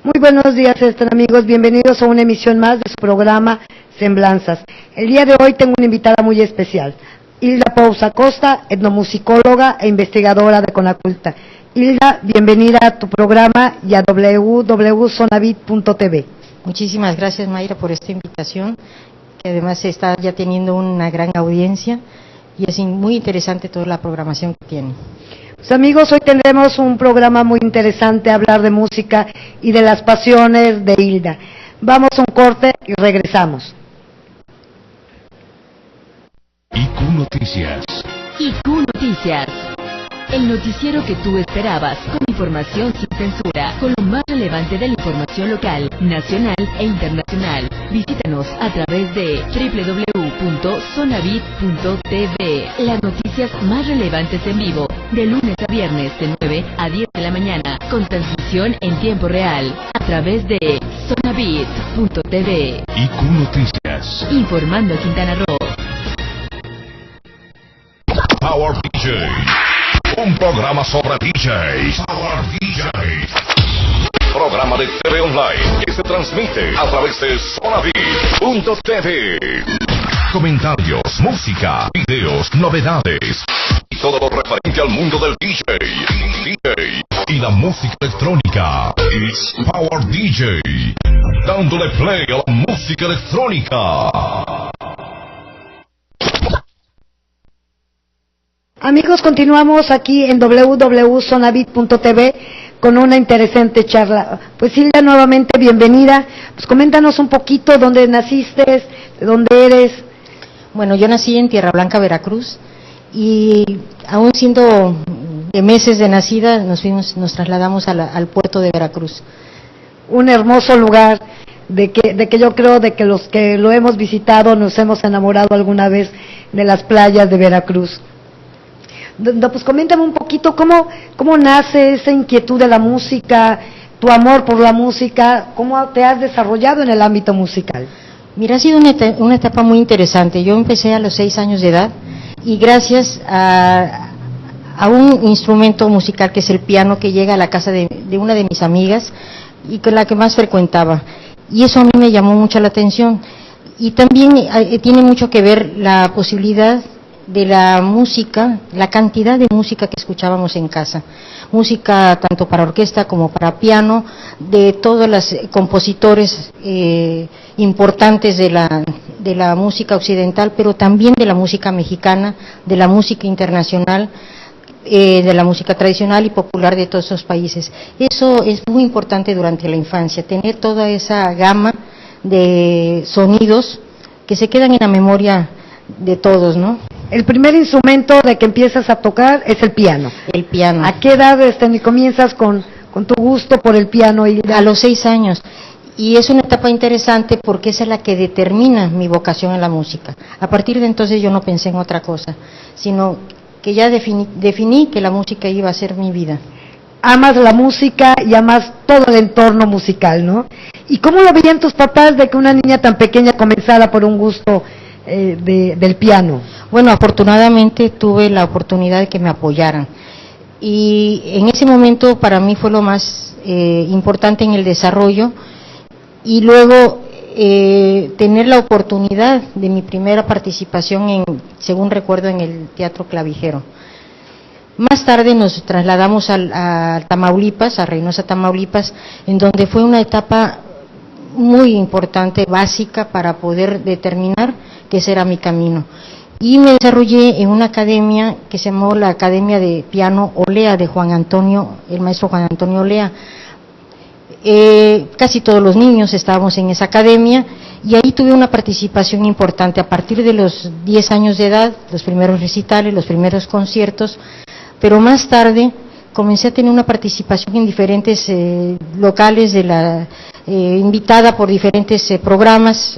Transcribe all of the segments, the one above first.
Muy buenos días, amigos, bienvenidos a una emisión más de su programa Semblanzas. El día de hoy tengo una invitada muy especial, Hilda Pous Acosta, etnomusicóloga e investigadora de Conaculta. Hilda, bienvenida a tu programa y a www.sonavit.tv. Muchísimas gracias, Mayra, por esta invitación, que además está ya teniendo una gran audiencia y es muy interesante toda la programación que tiene. Pues amigos, hoy tendremos un programa muy interesante, hablar de música y de las pasiones de Hilda. Vamos a un corte y regresamos. IQ Noticias. IQ Noticias. El noticiero que tú esperabas, con información sin censura, con lo más relevante de la información local, nacional e internacional. Visítanos a través de www.sonavit.tv. Las noticias más relevantes en vivo, de lunes a viernes de 9 a 10 de la mañana, con transmisión en tiempo real, a través de sonavit.tv. IQ Noticias. Informando a Quintana Roo. Power DJ. Un programa sobre DJs. Power DJs. Programa de TV online que se transmite a través de sonavit.tv. Comentarios, música, videos, novedades y todo lo referente al mundo del DJ y la música electrónica. It's Power DJ, dándole play a la música electrónica. Amigos, continuamos aquí en www.sonavit.tv con una interesante charla. Pues Hilda, nuevamente bienvenida. Pues coméntanos un poquito dónde naciste, de dónde eres. Bueno, yo nací en Tierra Blanca, Veracruz, y aún siendo de meses de nacida, nos trasladamos al puerto de Veracruz. Un hermoso lugar de que yo creo de que los que lo hemos visitado nos hemos enamorado alguna vez de las playas de Veracruz. Pues coméntame un poquito cómo nace esa inquietud de la música, tu amor por la música, cómo te has desarrollado en el ámbito musical. Mira, ha sido una etapa muy interesante. Yo empecé a los 6 años de edad y gracias a un instrumento musical que es el piano, que llega a la casa de una de mis amigas y con la que más frecuentaba. Y eso a mí me llamó mucho la atención. Y también tiene mucho que ver la posibilidad de la música, la cantidad de música que escuchábamos en casa, música tanto para orquesta como para piano, de todos los compositores importantes de la música occidental, pero también de la música mexicana, de la música internacional, de la música tradicional y popular de todos esos países. Eso es muy importante durante la infancia, tener toda esa gama de sonidos que se quedan en la memoria de todos, ¿no? El primer instrumento de que empiezas a tocar es el piano. El piano. ¿A qué edad comienzas con tu gusto por el piano? A los 6 años. Y es una etapa interesante porque esa es la que determina mi vocación en la música. A partir de entonces yo no pensé en otra cosa, sino que ya definí que la música iba a ser mi vida. Amas la música y amas todo el entorno musical, ¿no? ¿Y cómo lo veían tus papás de que una niña tan pequeña comenzara por un gusto del piano? Bueno, afortunadamente tuve la oportunidad de que me apoyaran y en ese momento para mí fue lo más importante en el desarrollo, y luego tener la oportunidad de mi primera participación según recuerdo, en el Teatro Clavijero. Más tarde nos trasladamos a Tamaulipas, a Reynosa, Tamaulipas, en donde fue una etapa muy importante, básica, para poder determinar que ese era mi camino. Y me desarrollé en una academia que se llamó la Academia de Piano Olea, de Juan Antonio, el maestro Juan Antonio Olea. Casi todos los niños estábamos en esa academia y ahí tuve una participación importante a partir de los 10 años de edad, los primeros recitales, los primeros conciertos, pero más tarde comencé a tener una participación en diferentes locales invitada por diferentes programas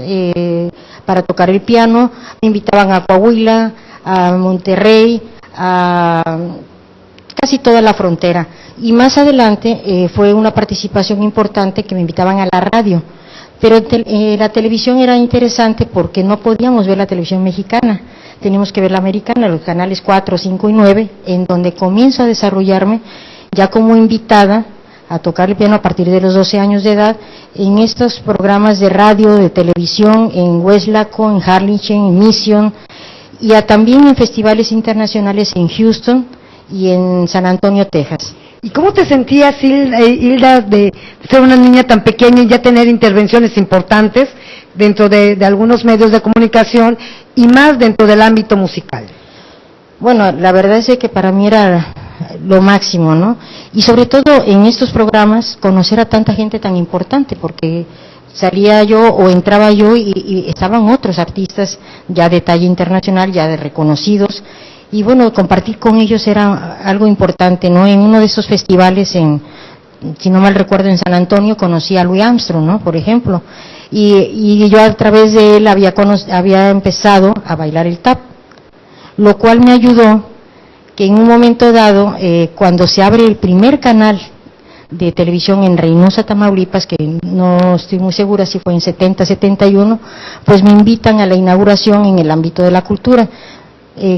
para tocar el piano. Me invitaban a Coahuila, a Monterrey, a casi toda la frontera. Y más adelante fue una participación importante que me invitaban a la radio. Pero la televisión era interesante porque no podíamos ver la televisión mexicana, teníamos que ver la americana, los canales 4, 5 y 9, en donde comienzo a desarrollarme ya como invitada a tocar el piano a partir de los 12 años de edad en estos programas de radio, de televisión, en Weslaco, en Harlingen, en Mission, y también en festivales internacionales en Houston y en San Antonio, Texas. ¿Y cómo te sentías, Hilda, de ser una niña tan pequeña y ya tener intervenciones importantes dentro de algunos medios de comunicación y más dentro del ámbito musical? Bueno, la verdad es que para mí era lo máximo, ¿no? Y sobre todo en estos programas conocer a tanta gente tan importante, porque salía yo o entraba yo y estaban otros artistas ya de talla internacional, ya de reconocidos, y bueno, compartir con ellos era algo importante, ¿no? En uno de esos festivales, si no mal recuerdo, en San Antonio, conocí a Louis Armstrong, ¿no? Por ejemplo, y yo a través de él había empezado a bailar el tap, lo cual me ayudó que en un momento dado, cuando se abre el primer canal de televisión en Reynosa, Tamaulipas, que no estoy muy segura si fue en 70, 71, pues me invitan a la inauguración en el ámbito de la cultura,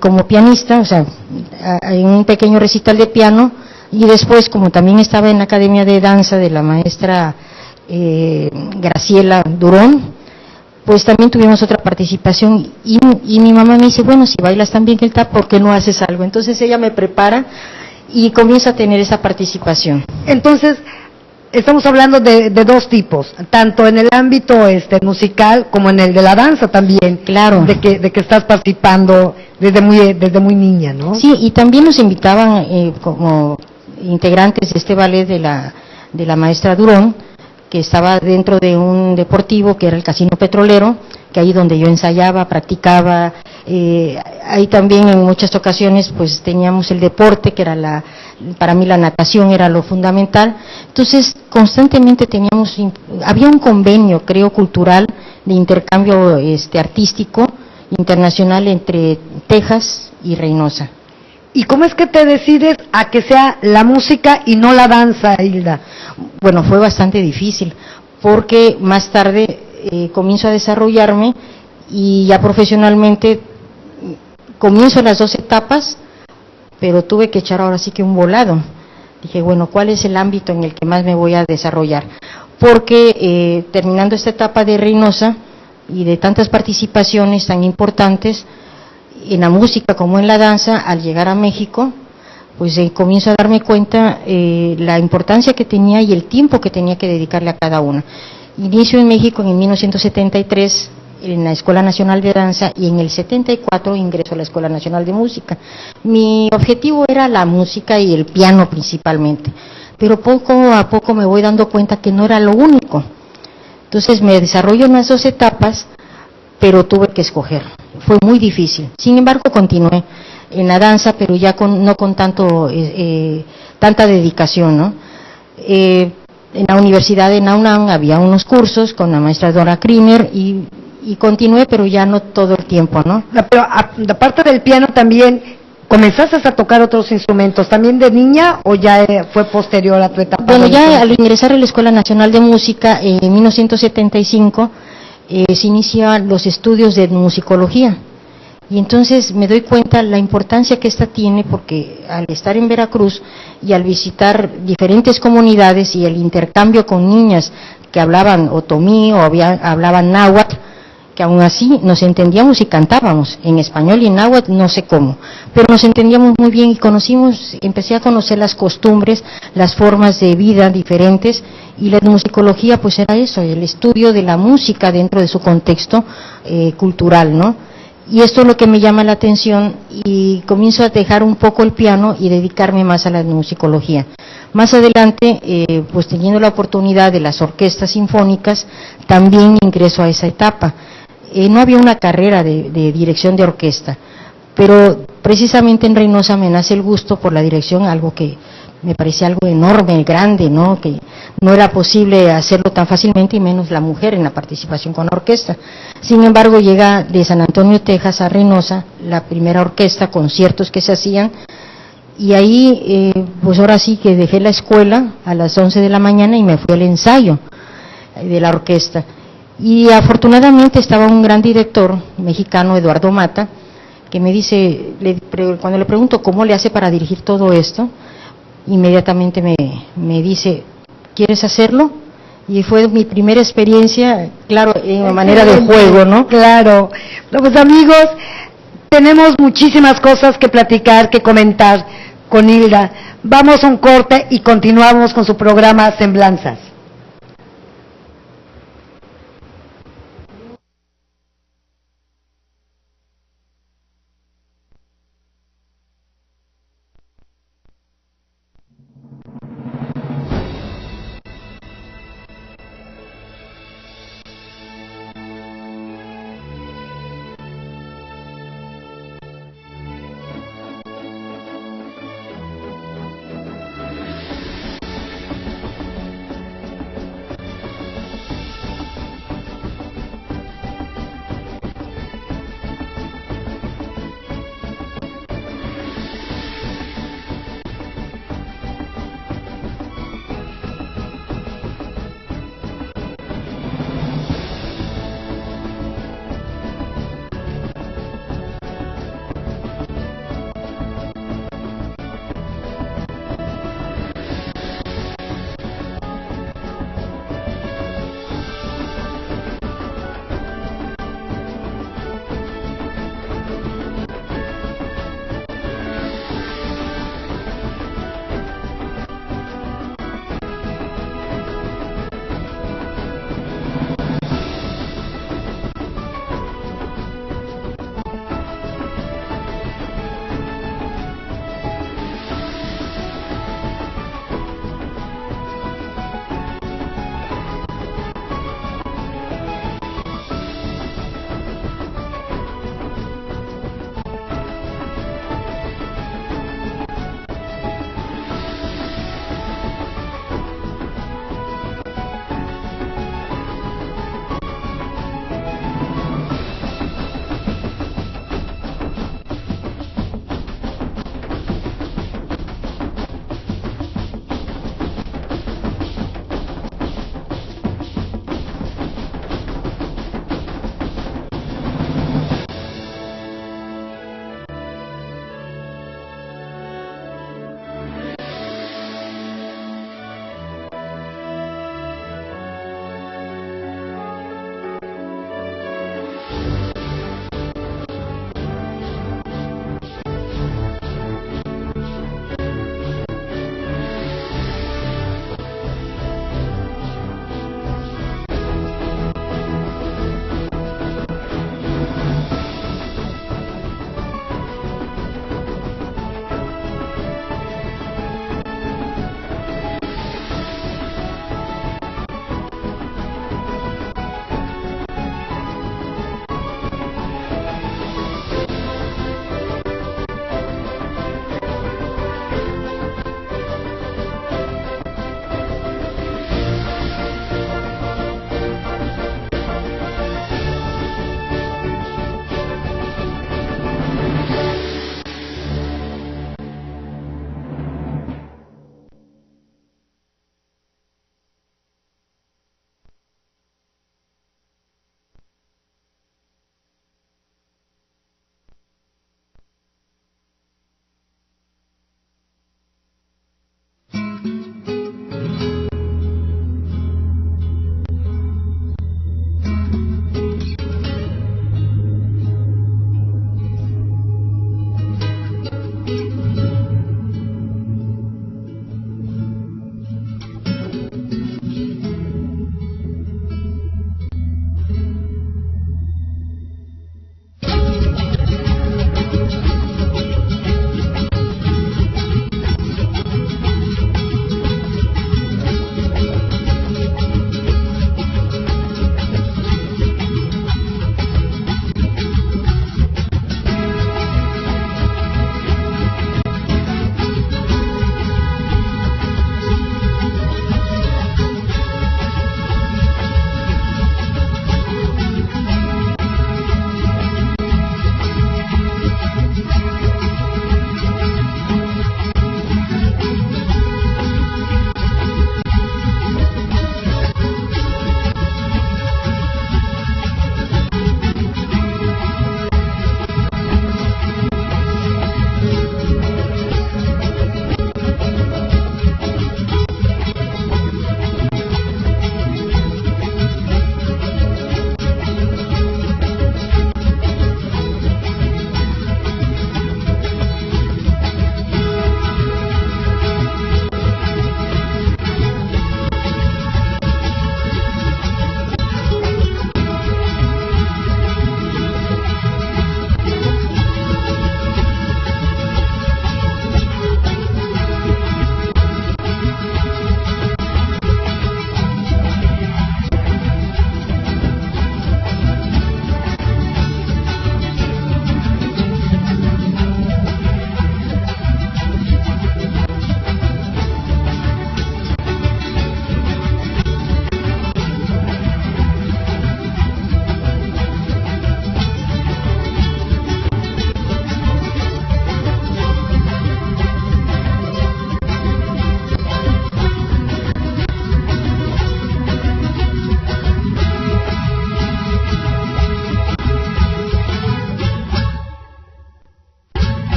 como pianista, o sea, en un pequeño recital de piano, y después, como también estaba en la academia de danza de la maestra Graciela Durón, pues también tuvimos otra participación, y mi mamá me dice, bueno, si bailas tan bien el tap, ¿por qué no haces algo? Entonces ella me prepara y comienzo a tener esa participación. Entonces, estamos hablando de dos tipos, tanto en el ámbito musical como en el de la danza también. Claro. De que estás participando desde muy niña, ¿no? Sí, y también nos invitaban como integrantes de este ballet de la maestra Durón, que estaba dentro de un deportivo que era el Casino Petrolero, que ahí donde yo ensayaba, practicaba, ahí también en muchas ocasiones pues teníamos el deporte, que era para mí la natación era lo fundamental. Entonces constantemente había un convenio, creo, cultural, de intercambio artístico internacional entre Texas y Reynosa. ¿Y cómo es que te decides a que sea la música y no la danza, Hilda? Bueno, fue bastante difícil, porque más tarde comienzo a desarrollarme y ya profesionalmente comienzo las 2 etapas, pero tuve que echar ahora sí que un volado. Dije, bueno, ¿cuál es el ámbito en el que más me voy a desarrollar? Porque terminando esta etapa de Reynosa y de tantas participaciones tan importantes, en la música como en la danza, al llegar a México, pues comienzo a darme cuenta la importancia que tenía y el tiempo que tenía que dedicarle a cada una. Inicio en México en 1973 en la Escuela Nacional de Danza, y en el 74 ingreso a la Escuela Nacional de Música. Mi objetivo era la música y el piano principalmente, pero poco a poco me voy dando cuenta que no era lo único. Entonces me desarrollo en las 2 etapas, pero tuve que escoger. Fue muy difícil. Sin embargo, continué en la danza, pero ya no con tanta dedicación, ¿no? En la Universidad de Naunam había unos cursos con la maestra Dora Kriner y continué, pero ya no todo el tiempo, ¿no? Pero aparte del piano también, ¿comenzaste a tocar otros instrumentos también de niña o ya fue posterior a tu etapa? Bueno, ya al ingresar a la Escuela Nacional de Música en 1975, se inician los estudios de musicología, y entonces me doy cuenta la importancia que esta tiene, porque al estar en Veracruz y al visitar diferentes comunidades y el intercambio con niñas que hablaban otomí o hablaban náhuatl, que aún así nos entendíamos y cantábamos en español y en náhuatl, no sé cómo, pero nos entendíamos muy bien y empecé a conocer las costumbres, las formas de vida diferentes, y la musicología pues era eso, el estudio de la música dentro de su contexto cultural, ¿no? Y esto es lo que me llama la atención, y comienzo a dejar un poco el piano y dedicarme más a la musicología. Más adelante, pues teniendo la oportunidad de las orquestas sinfónicas, también ingreso a esa etapa. No había una carrera de dirección de orquesta, pero precisamente en Reynosa me nace el gusto por la dirección, algo que me parecía algo enorme, grande, ¿no? Que no era posible hacerlo tan fácilmente, y menos la mujer en la participación con la orquesta. Sin embargo, llega de San Antonio, Texas a Reynosa la primera orquesta, conciertos que se hacían, y ahí pues ahora sí que dejé la escuela a las 11 de la mañana y me fui al ensayo de la orquesta. Y afortunadamente estaba un gran director mexicano, Eduardo Mata, que me dice, cuando le pregunto cómo le hace para dirigir todo esto, inmediatamente me dice, ¿quieres hacerlo? Y fue mi primera experiencia, claro, en manera de juego, ¿no? Claro. Pues amigos, tenemos muchísimas cosas que platicar, que comentar con Hilda. Vamos a un corte y continuamos con su programa Semblanzas.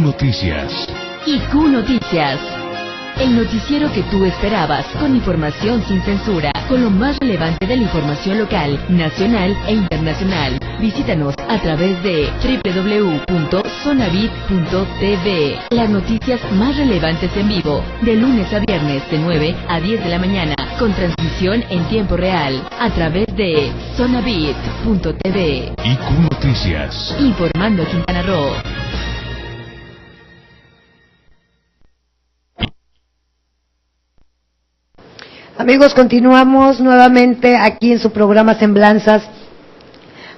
Noticias. IQ Noticias. El noticiero que tú esperabas, con información sin censura, con lo más relevante de la información local, nacional e internacional. Visítanos a través de www.sonavit.tv. Las noticias más relevantes en vivo, de lunes a viernes de 9 a 10 de la mañana, con transmisión en tiempo real, a través de sonavit.tv. IQ Noticias. Informando a Quintana Roo. Amigos, continuamos nuevamente aquí en su programa Semblanzas,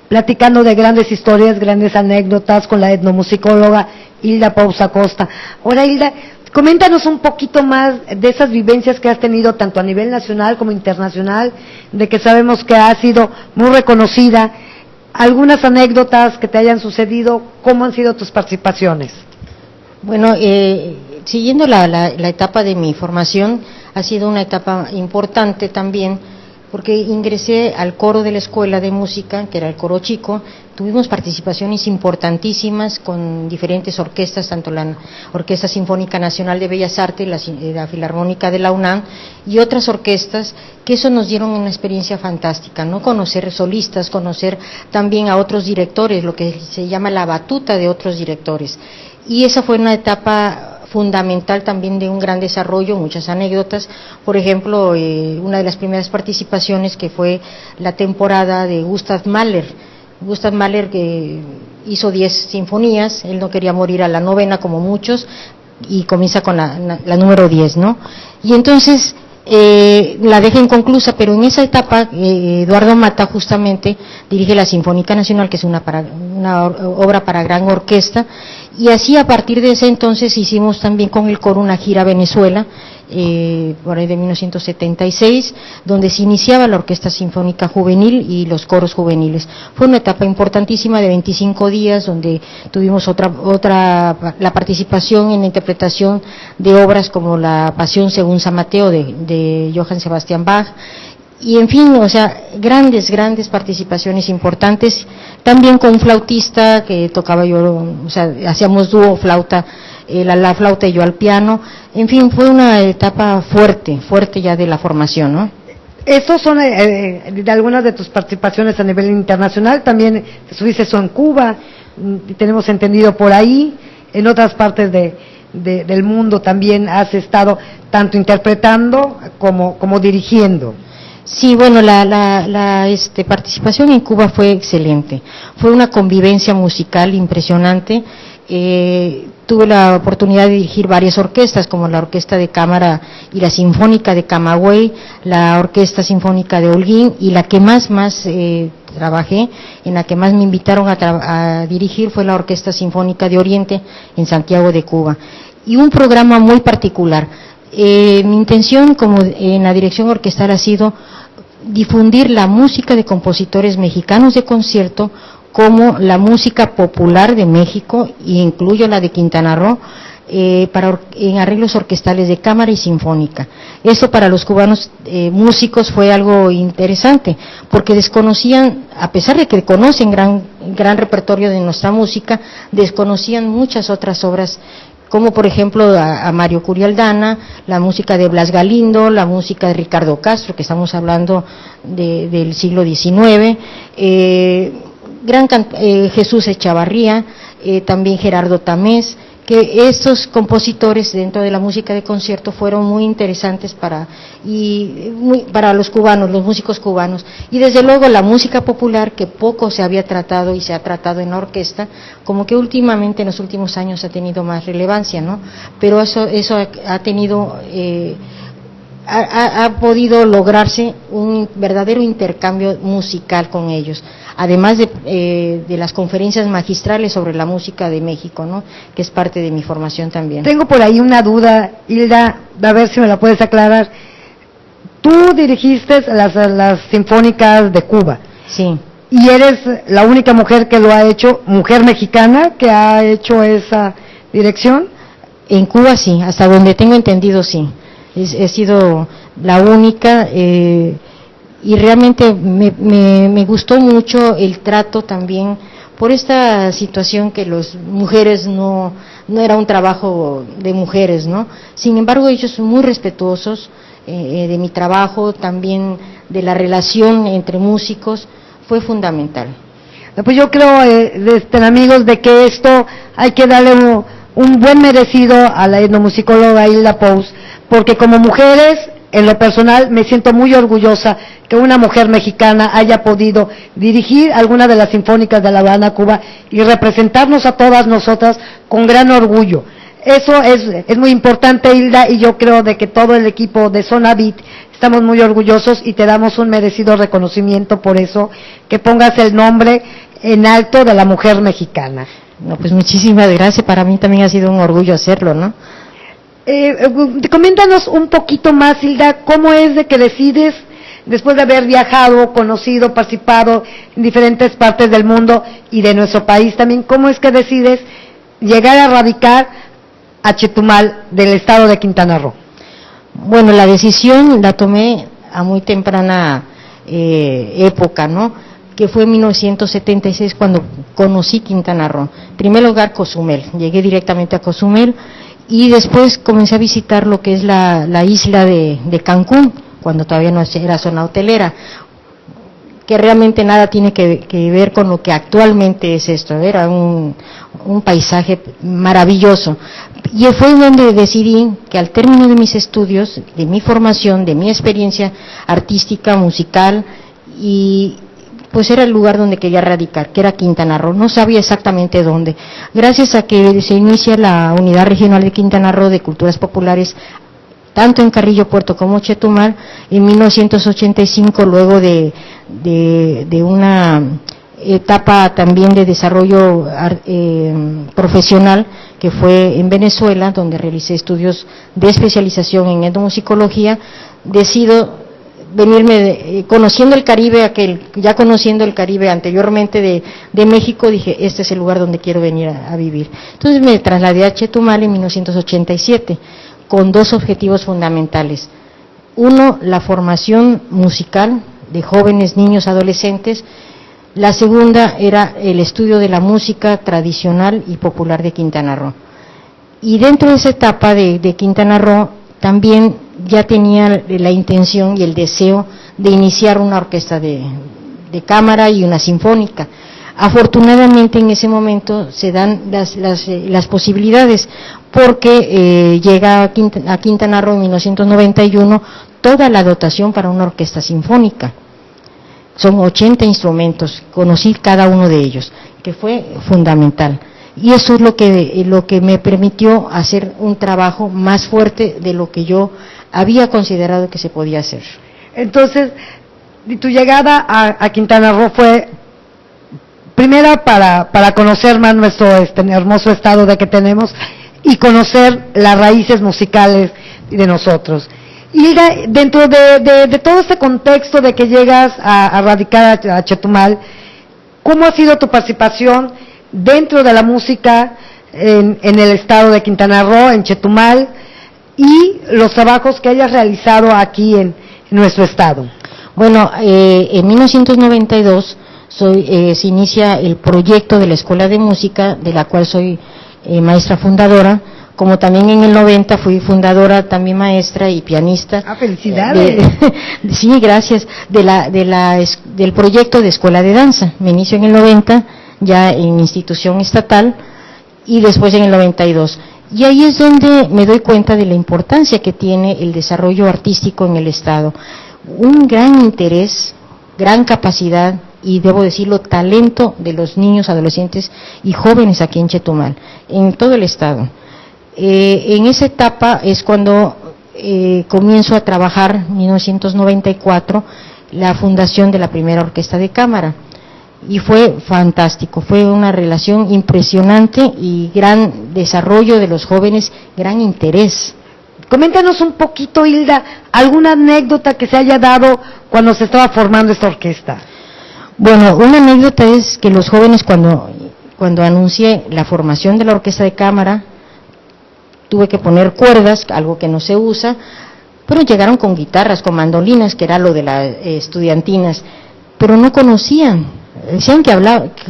platicando de grandes historias, grandes anécdotas con la etnomusicóloga Hilda Pousa Costa. Ahora, Hilda, coméntanos un poquito más de esas vivencias que has tenido tanto a nivel nacional como internacional, de que sabemos que has sido muy reconocida. Algunas anécdotas que te hayan sucedido, ¿cómo han sido tus participaciones? Bueno, siguiendo la etapa de mi formación, ha sido una etapa importante también, porque ingresé al coro de la Escuela de Música, que era el coro chico. Tuvimos participaciones importantísimas con diferentes orquestas, tanto la Orquesta Sinfónica Nacional de Bellas Artes, la Filarmónica de la UNAM y otras orquestas, que eso nos dieron una experiencia fantástica, ¿no? Conocer solistas, conocer también a otros directores, lo que se llama la batuta de otros directores. Y esa fue una etapa fundamental también de un gran desarrollo, muchas anécdotas. Por ejemplo, una de las primeras participaciones, que fue la temporada de Gustav Mahler. Gustav Mahler, que hizo 10 sinfonías, él no quería morir a la novena como muchos, y comienza con la número 10, ¿no? Y entonces la deja inconclusa, pero en esa etapa Eduardo Mata justamente dirige la Sinfónica Nacional, que es una obra para gran orquesta. Y así, a partir de ese entonces, hicimos también con el coro una gira a Venezuela, por ahí de 1976, donde se iniciaba la Orquesta Sinfónica Juvenil y los coros juveniles. Fue una etapa importantísima de 25 días, donde tuvimos la participación en la interpretación de obras como la Pasión según San Mateo de Johann Sebastian Bach. Y en fin, o sea, grandes participaciones importantes, también con un flautista que tocaba yo, o sea, hacíamos dúo flauta, la flauta y yo al piano. En fin, fue una etapa fuerte ya de la formación, ¿no? Estos son de algunas de tus participaciones a nivel internacional. También estuviste en Cuba, tenemos entendido por ahí, en otras partes del mundo también has estado tanto interpretando como dirigiendo. Sí, bueno, la participación en Cuba fue excelente. Fue una convivencia musical impresionante. Tuve la oportunidad de dirigir varias orquestas, como la Orquesta de Cámara y la Sinfónica de Camagüey, la Orquesta Sinfónica de Holguín, y la que más trabajé, en la que más me invitaron a dirigir, fue la Orquesta Sinfónica de Oriente en Santiago de Cuba. Y un programa muy particular. Mi intención como en la dirección orquestal ha sido difundir la música de compositores mexicanos de concierto, como la música popular de México, e incluyo la de Quintana Roo, en arreglos orquestales de cámara y sinfónica. Esto para los cubanos músicos fue algo interesante, porque desconocían, a pesar de que conocen gran repertorio de nuestra música, desconocían muchas otras obras, como por ejemplo a Mario Curialdana, la música de Blas Galindo, la música de Ricardo Castro, que estamos hablando del siglo XIX, Jesús Echavarría, también Gerardo Tamés, que estos compositores dentro de la música de concierto fueron muy interesantes para los cubanos, los músicos cubanos. Y desde luego la música popular, que poco se había tratado y se ha tratado en la orquesta, como que últimamente, en los últimos años, ha tenido más relevancia, ¿no? Pero eso ha tenido, ha podido lograrse un verdadero intercambio musical con ellos, además de las conferencias magistrales sobre la música de México, ¿no?, que es parte de mi formación también. Tengo por ahí una duda, Hilda, a ver si me la puedes aclarar. Tú dirigiste las sinfónicas de Cuba. Sí. Y eres la única mujer que lo ha hecho, mujer mexicana, que ha hecho esa dirección. En Cuba sí, hasta donde tengo entendido sí. He sido la única, y realmente me gustó mucho el trato también, por esta situación que las mujeres no era un trabajo de mujeres, ¿no? Sin embargo, ellos son muy respetuosos de mi trabajo, también de la relación entre músicos, fue fundamental. Pues yo creo, amigos, de que esto hay que darle un buen merecido a la etnomusicóloga Hilda Pous, porque como mujeres, en lo personal, me siento muy orgullosa que una mujer mexicana haya podido dirigir alguna de las sinfónicas de La Habana, Cuba, y representarnos a todas nosotras con gran orgullo. Eso es muy importante, Hilda, y yo creo de que todo el equipo de Zona Beat estamos muy orgullosos y te damos un merecido reconocimiento por eso, que pongas el nombre en alto de la mujer mexicana. No, pues muchísimas gracias, para mí también ha sido un orgullo hacerlo, ¿no? Coméntanos un poquito más, Hilda, ¿cómo es de que decides, después de haber viajado, conocido, participado en diferentes partes del mundo y de nuestro país también, cómo es que decides llegar a radicar a Chetumal del estado de Quintana Roo? Bueno, la decisión la tomé a muy temprana época, ¿no? Que fue en 1976 cuando conocí Quintana Roo. En primer lugar, Cozumel, llegué directamente a Cozumel y después comencé a visitar lo que es la isla de Cancún, cuando todavía no era zona hotelera, que realmente nada tiene que ver con lo que actualmente es esto, era un paisaje maravilloso. Y fue donde decidí que al término de mis estudios, de mi formación, de mi experiencia artística, musical, y pues era el lugar donde quería radicar, que era Quintana Roo. No sabía exactamente dónde. Gracias a que se inicia la Unidad Regional de Quintana Roo de Culturas Populares, tanto en Carrillo Puerto como Chetumal, en 1985, luego de una etapa también de desarrollo profesional, que fue en Venezuela, donde realicé estudios de especialización en etnomusicología, decido venirme, conociendo el Caribe, ya conociendo el Caribe anteriormente de México, dije, este es el lugar donde quiero venir a vivir. Entonces me trasladé a Chetumal en 1987, con dos objetivos fundamentales. Uno, la formación musical de jóvenes, niños, adolescentes. La segunda era el estudio de la música tradicional y popular de Quintana Roo. Y dentro de esa etapa de Quintana Roo, también ya tenía la intención y el deseo de iniciar una orquesta de cámara y una sinfónica. Afortunadamente en ese momento se dan las posibilidades, porque llega a Quintana Roo en 1991 toda la dotación para una orquesta sinfónica. Son 80 instrumentos, conocí cada uno de ellos, que fue fundamental. Y eso es lo que me permitió hacer un trabajo más fuerte de lo que yo había considerado que se podía hacer. Entonces, tu llegada a Quintana Roo fue primera para conocer más nuestro hermoso estado de que tenemos y conocer las raíces musicales de nosotros. Y dentro de todo este contexto de que llegas a radicar a Chetumal, ¿cómo ha sido tu participación dentro de la música en el estado de Quintana Roo, en Chetumal, y los trabajos que hayas realizado aquí en nuestro estado? Bueno, en 1992 se inicia el proyecto de la Escuela de Música, de la cual soy maestra fundadora, como también en el 90 fui fundadora, también maestra y pianista. ¡Ah, felicidades! Sí, gracias, del proyecto de Escuela de Danza. Me inicio en el 90, ya en institución estatal, y después en el 92. Y ahí es donde me doy cuenta de la importancia que tiene el desarrollo artístico en el Estado. Un gran interés, gran capacidad, y debo decirlo, talento de los niños, adolescentes y jóvenes aquí en Chetumal, en todo el Estado. En esa etapa es cuando comienzo a trabajar, en 1994, la fundación de la primera orquesta de cámara. Y fue fantástico, fue una relación impresionante y gran desarrollo de los jóvenes, gran interés. Coméntanos un poquito, Hilda, alguna anécdota que se haya dado cuando se estaba formando esta orquesta. Bueno, una anécdota es que los jóvenes, cuando anuncié la formación de la orquesta de cámara, tuve que poner cuerdas, algo que no se usa, pero llegaron con guitarras, con mandolinas, que era lo de las estudiantinas, pero no conocían decían que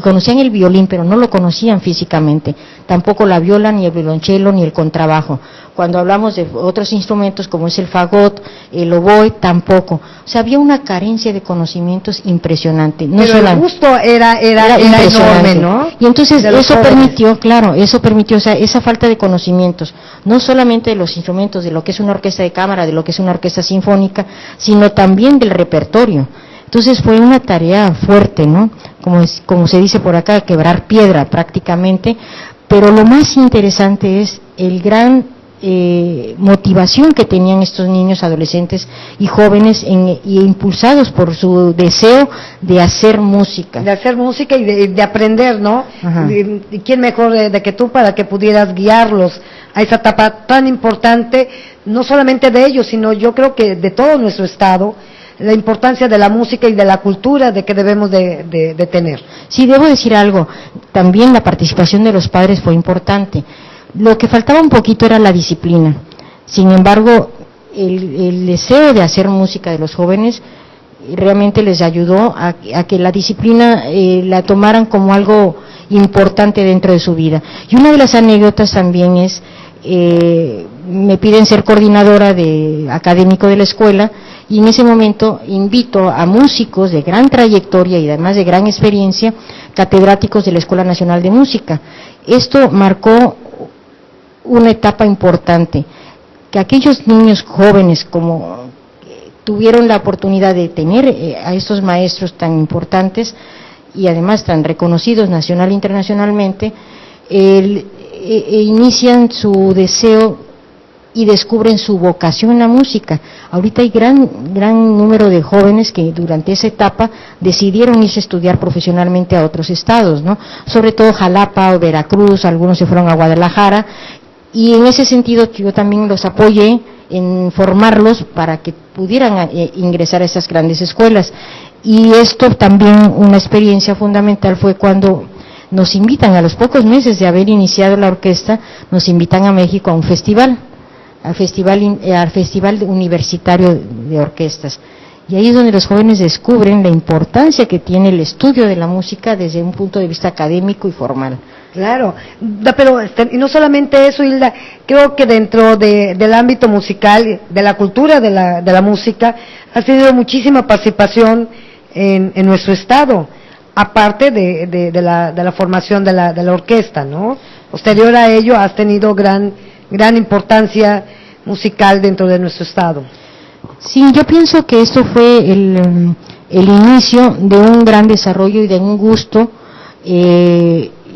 conocían el violín, pero no lo conocían físicamente, tampoco la viola, ni el violonchelo, ni el contrabajo. Cuando hablamos de otros instrumentos como es el fagot, el oboe, tampoco. O sea, había una carencia de conocimientos impresionante. No pero el gusto era enorme, ¿no? Y entonces eso permitió, o sea, esa falta de conocimientos, no solamente de los instrumentos, de lo que es una orquesta de cámara, de lo que es una orquesta sinfónica, sino también del repertorio. Entonces fue una tarea fuerte, ¿no? Como se dice por acá, quebrar piedra prácticamente, pero lo más interesante es el gran motivación que tenían estos niños, adolescentes y jóvenes y impulsados por su deseo de hacer música. De hacer música y de aprender, ¿no? ¿Y quién mejor de que tú para que pudieras guiarlos a esa etapa tan importante, no solamente de ellos, sino yo creo que de todo nuestro estado, la importancia de la música y de la cultura de que debemos de tener. Sí, debo decir algo, también la participación de los padres fue importante. Lo que faltaba un poquito era la disciplina. Sin embargo, el deseo de hacer música de los jóvenes realmente les ayudó a que la disciplina la tomaran como algo importante dentro de su vida. Y una de las anécdotas también es, me piden ser coordinadora de académico de la escuela, y en ese momento invito a músicos de gran trayectoria y además de gran experiencia, catedráticos de la Escuela Nacional de Música. Esto marcó una etapa importante, que aquellos niños jóvenes como tuvieron la oportunidad de tener a estos maestros tan importantes y además tan reconocidos nacional e internacionalmente, inician su deseo y descubren su vocación en la música. Ahorita hay gran número de jóvenes que durante esa etapa decidieron irse a estudiar profesionalmente a otros estados, ¿no? Sobre todo Jalapa o Veracruz, algunos se fueron a Guadalajara, y en ese sentido yo también los apoyé en formarlos para que pudieran ingresar a esas grandes escuelas. Y esto también, una experiencia fundamental fue cuando nos invitan, a los pocos meses de haber iniciado la orquesta, nos invitan a México a un festival, al festival universitario de orquestas. Y ahí es donde los jóvenes descubren la importancia que tiene el estudio de la música desde un punto de vista académico y formal. Claro, pero y no solamente eso, Hilda, creo que dentro del ámbito musical, de la cultura de la música, has tenido muchísima participación en nuestro estado, aparte de la formación de la orquesta, ¿no? Posterior a ello, has tenido gran importancia musical dentro de nuestro estado. Sí, yo pienso que esto fue el inicio de un gran desarrollo y de un gusto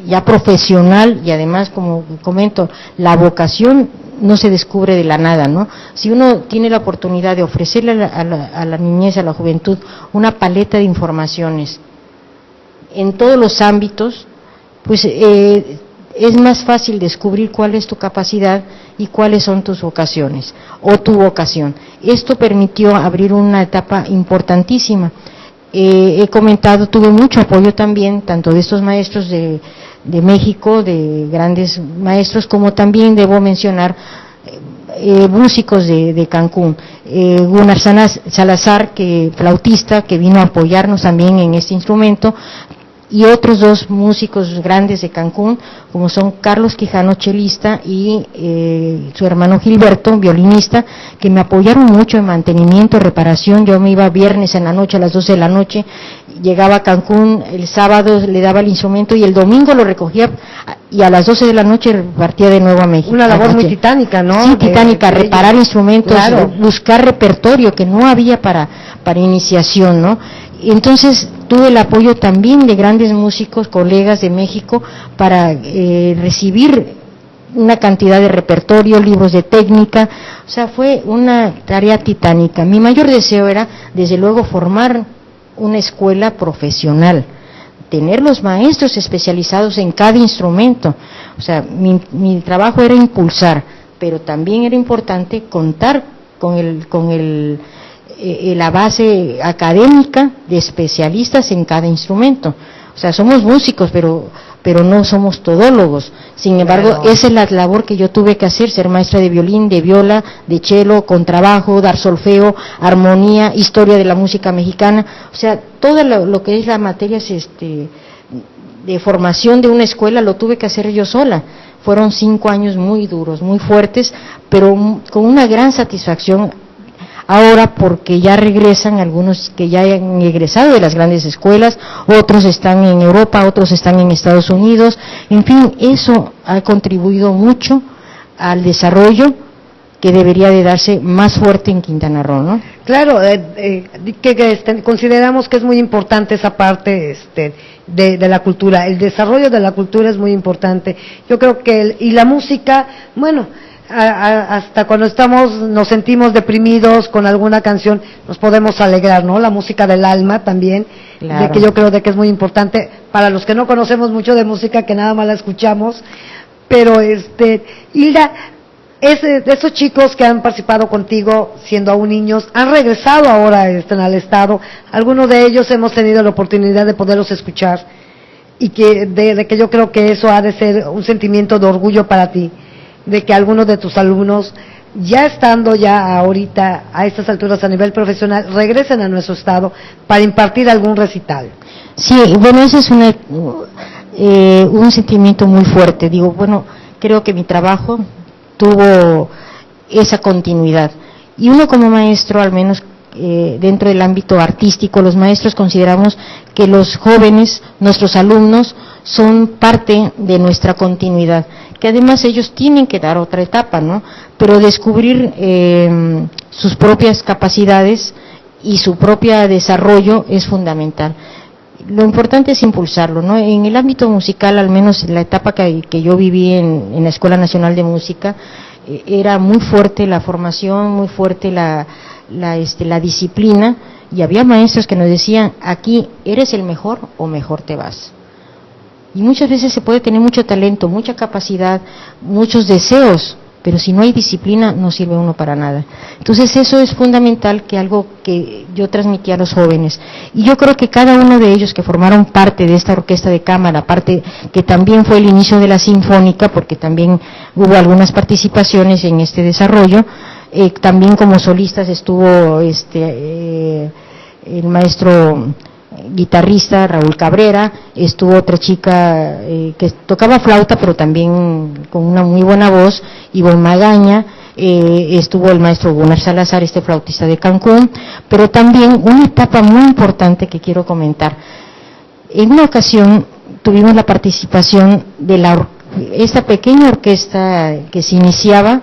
ya profesional, y además, como comento, la vocación no se descubre de la nada, ¿no? Si uno tiene la oportunidad de ofrecerle a la niñez, a la juventud, una paleta de informaciones en todos los ámbitos, pues es más fácil descubrir cuál es tu capacidad y cuáles son tus vocaciones, o tu vocación. Esto permitió abrir una etapa importantísima. He comentado, tuve mucho apoyo también, tanto de estos maestros de México, de grandes maestros, como también debo mencionar músicos de Cancún. Gunnar Salazar, flautista, que vino a apoyarnos también en este instrumento, y otros dos músicos grandes de Cancún, como son Carlos Quijano, chelista, y su hermano Gilberto, violinista, que me apoyaron mucho en mantenimiento, reparación. Yo me iba viernes en la noche, a las 12 de la noche, llegaba a Cancún, el sábado le daba el instrumento y el domingo lo recogía, y a las 12 de la noche partía de nuevo a México. Una labor muy titánica, ¿no? Sí, titánica, reparar instrumentos, claro, buscar repertorio que no había para iniciación, ¿no? Entonces tuve el apoyo también de grandes músicos, colegas de México, para recibir una cantidad de repertorio, libros de técnica. O sea, fue una tarea titánica. Mi mayor deseo era, desde luego, formar una escuela profesional, tener los maestros especializados en cada instrumento. O sea, mi trabajo era impulsar, pero también era importante contar con la base académica de especialistas en cada instrumento. O sea, somos músicos, pero pero no somos todólogos. Sin embargo, Claro. esa es la labor que yo tuve que hacer, ser maestra de violín, de viola, de cello, contrabajo, dar solfeo, armonía, historia de la música mexicana, o sea, todo lo que es la materia de formación de una escuela lo tuve que hacer yo sola. Fueron 5 años muy duros, muy fuertes, pero con una gran satisfacción ahora, porque ya regresan algunos que ya han egresado de las grandes escuelas, otros están en Europa, otros están en Estados Unidos, en fin, eso ha contribuido mucho al desarrollo que debería de darse más fuerte en Quintana Roo, ¿no? Claro, consideramos que es muy importante esa parte de la cultura, el desarrollo de la cultura es muy importante. Yo creo que, y la música, bueno, hasta cuando nos sentimos deprimidos con alguna canción, nos podemos alegrar, ¿no? La música del alma también, Claro. de que yo creo de que es muy importante para los que no conocemos mucho de música, que nada más la escuchamos, pero Hilda, de esos chicos que han participado contigo siendo aún niños, han regresado ahora al estado, algunos de ellos hemos tenido la oportunidad de poderlos escuchar, y que de que yo creo que eso ha de ser un sentimiento de orgullo para ti, de que algunos de tus alumnos, ya estando ya ahorita a estas alturas a nivel profesional, regresen a nuestro estado para impartir algún recital. Sí, bueno, ese es un sentimiento muy fuerte. Digo, bueno, creo que mi trabajo tuvo esa continuidad. Y uno como maestro, al menos dentro del ámbito artístico, los maestros consideramos que los jóvenes, nuestros alumnos, son parte de nuestra continuidad, que además ellos tienen que dar otra etapa, ¿no? Pero descubrir sus propias capacidades y su propio desarrollo es fundamental. Lo importante es impulsarlo, ¿no? En el ámbito musical, al menos en la etapa que yo viví en la Escuela Nacional de Música, era muy fuerte la formación, muy fuerte la disciplina, y había maestros que nos decían, aquí eres el mejor o mejor te vas. Y muchas veces se puede tener mucho talento, mucha capacidad, muchos deseos, pero si no hay disciplina no sirve uno para nada. Entonces eso es fundamental, que algo que yo transmití a los jóvenes. Y yo creo que cada uno de ellos que formaron parte de esta orquesta de cámara, parte que también fue el inicio de la sinfónica, porque también hubo algunas participaciones en este desarrollo, también como solistas estuvo el maestro guitarrista Raúl Cabrera, estuvo otra chica que tocaba flauta pero también con una muy buena voz, Ivonne Magaña, estuvo el maestro Gunnar Salazar, flautista de Cancún, pero también una etapa muy importante que quiero comentar. En una ocasión tuvimos la participación de esta pequeña orquesta que se iniciaba,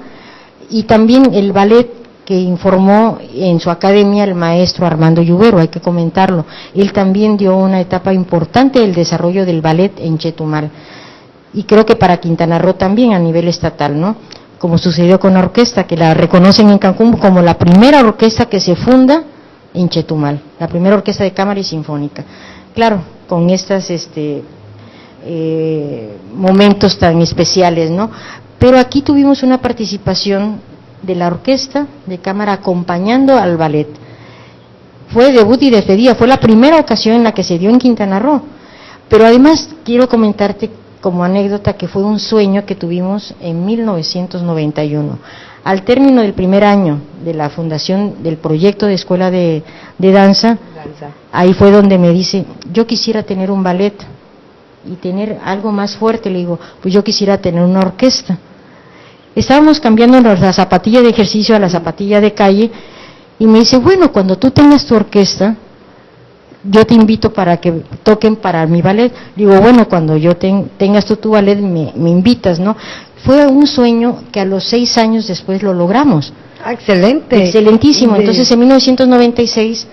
y también el ballet que informó en su academia el maestro Armando Lluvero, hay que comentarlo. Él también dio una etapa importante del desarrollo del ballet en Chetumal. Y creo que para Quintana Roo también a nivel estatal, ¿no? Como sucedió con la orquesta, que la reconocen en Cancún como la primera orquesta que se funda en Chetumal, la primera orquesta de cámara y sinfónica. Claro, con estas momentos tan especiales, ¿no? Pero aquí tuvimos una participación de la orquesta de cámara acompañando al ballet. Fue debut y despedida, fue la primera ocasión en la que se dio en Quintana Roo. Pero además quiero comentarte como anécdota que fue un sueño que tuvimos en 1991. Al término del primer año de la fundación del proyecto de escuela de danza, ahí fue donde me dice, yo quisiera tener un ballet y tener algo más fuerte. Le digo, pues yo quisiera tener una orquesta. Estábamos cambiándonos la zapatilla de ejercicio a la zapatilla de calle, y me dice, bueno, cuando tú tengas tu orquesta, yo te invito para que toquen para mi ballet. Digo, bueno, cuando yo tengas tu ballet, me invitas, ¿no? Fue un sueño que a los 6 años después lo logramos. Ah, excelente. Excelentísimo. Entonces, en 1996